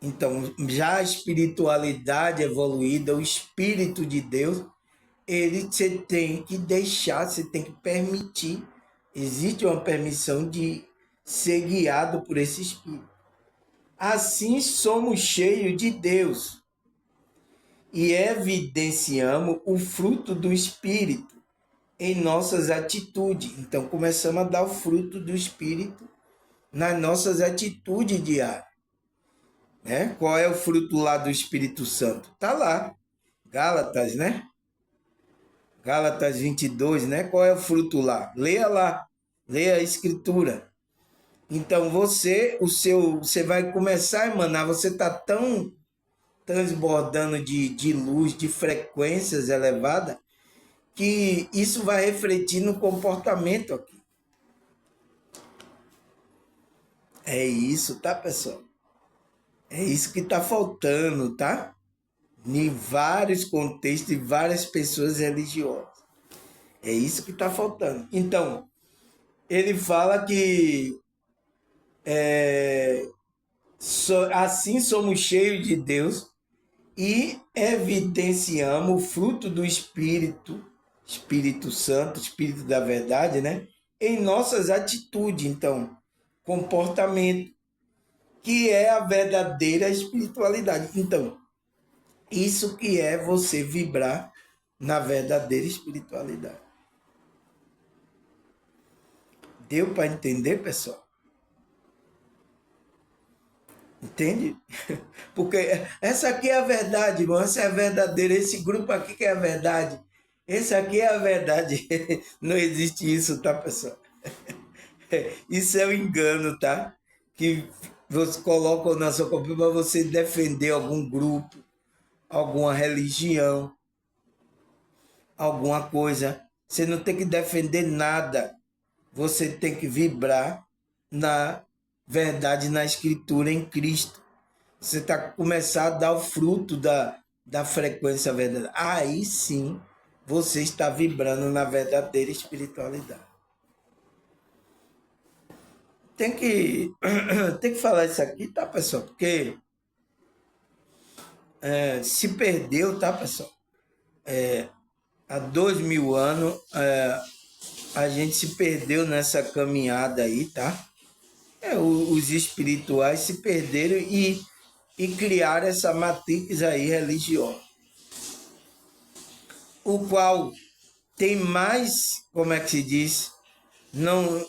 Speaker 1: Então, já a espiritualidade evoluída, o Espírito de Deus, ele você tem que deixar, você tem que permitir. Existe uma permissão de ser guiado por esse Espírito. Assim somos cheios de Deus e evidenciamos o fruto do Espírito em nossas atitudes. Então, começamos a dar o fruto do Espírito nas nossas atitudes diárias. Né? Qual é o fruto lá do Espírito Santo? Está lá, Gálatas, né? Gálatas 22, né? Qual é o fruto lá? Leia lá, leia a Escritura. Então, você vai começar a emanar, você está tão transbordando de luz, de frequências elevadas, que isso vai refletir no comportamento aqui. É isso, tá, pessoal? É isso que está faltando, tá? Em vários contextos e várias pessoas religiosas. É isso que está faltando. Então, ele fala que assim somos cheios de Deus e evidenciamos o fruto do Espírito, Espírito Santo, Espírito da verdade, né? Em nossas atitudes, então, comportamento, que é a verdadeira espiritualidade. Então, isso que é você vibrar na verdadeira espiritualidade. Deu para entender, pessoal? Entende? Porque essa aqui é a verdade, irmão. Essa é a verdadeira. Esse grupo aqui que é a verdade. Esse aqui é a verdade. Não existe isso, tá, pessoal? Isso é um engano, tá? Que você coloca na sua cabeça para você defender algum grupo, alguma religião, alguma coisa. Você não tem que defender nada. Você tem que vibrar na verdade, na Escritura, em Cristo. Você está começar a dar o fruto da frequência verdadeira. Aí sim você está vibrando na verdadeira espiritualidade. Tem que falar isso aqui, tá, pessoal? Porque se perdeu, tá, pessoal? Há 2000 anos a gente se perdeu nessa caminhada aí, tá? Os espirituais se perderam e criaram essa matrix aí religiosa, o qual tem mais, como é que se diz, não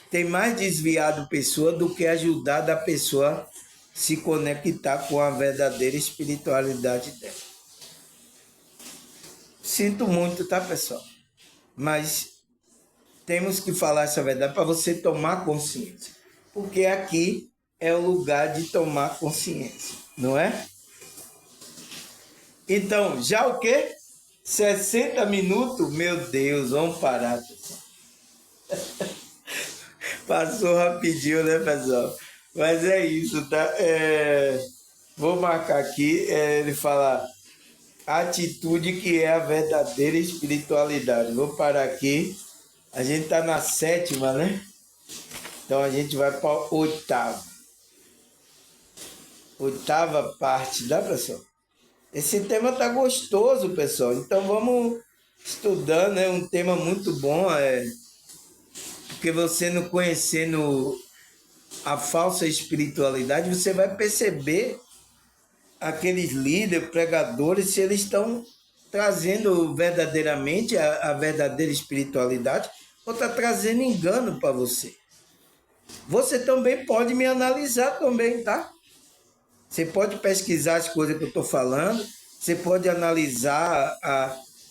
Speaker 1: tem mais desviado pessoa do que ajudado a pessoa se conectar com a verdadeira espiritualidade dela. Sinto muito, tá, pessoal? Mas temos que falar essa verdade para você tomar consciência. Porque aqui é o lugar de tomar consciência, não é? Então, já o quê? 60 minutos? Meu Deus, vamos parar, pessoal. Passou rapidinho, né, pessoal? Mas é isso, tá? Vou marcar aqui, ele fala atitude que é a verdadeira espiritualidade. Vou parar aqui. A gente tá na 7ª, né? Então a gente vai para a 8ª parte, tá, pessoal? Esse tema tá gostoso, pessoal. Então vamos estudando, é um tema muito bom, porque você não conhecendo a falsa espiritualidade, você vai perceber aqueles líderes, pregadores, se eles estão trazendo verdadeiramente a verdadeira espiritualidade ou está trazendo engano para você. Você também pode me analisar também, tá? Você pode pesquisar as coisas que eu estou falando, você pode analisar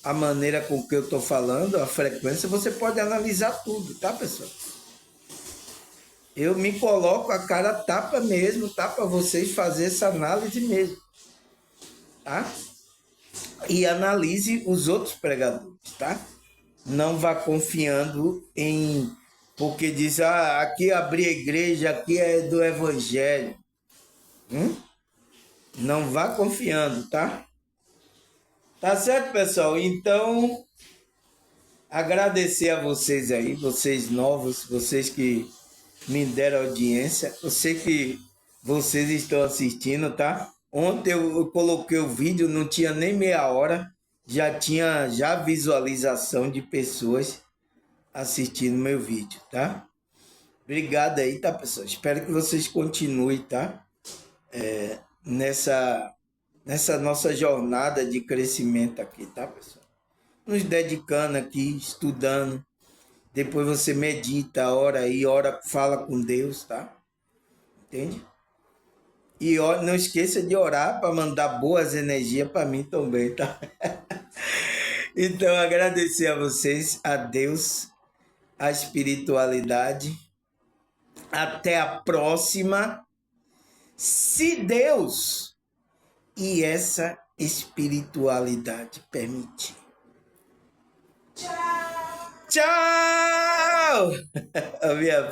Speaker 1: a maneira com que eu estou falando, a frequência, você pode analisar tudo, tá, pessoal? Eu me coloco a cara tapa mesmo, tá? Para vocês fazerem essa análise mesmo, tá? E analise os outros pregadores, tá? Não vá confiando em... Porque diz, aqui abri a igreja, aqui é do evangelho. Não vá confiando, tá? Tá certo, pessoal? Então, agradecer a vocês aí, vocês novos, vocês que me deram audiência. Eu sei que vocês estão assistindo, tá? Ontem eu coloquei o vídeo, não tinha nem meia hora, já tinha visualização de pessoas assistindo meu vídeo, tá? Obrigado aí, tá, pessoal? Espero que vocês continuem, tá? Nessa nossa jornada de crescimento aqui, tá, pessoal? Nos dedicando aqui, estudando. Depois você medita, ora aí, ora, fala com Deus, tá? Entende? E não esqueça de orar para mandar boas energias para mim também, tá? Então, agradecer a vocês, a Deus, a espiritualidade. Até a próxima, se Deus e essa espiritualidade permitir. Tchau! Tchau! A minha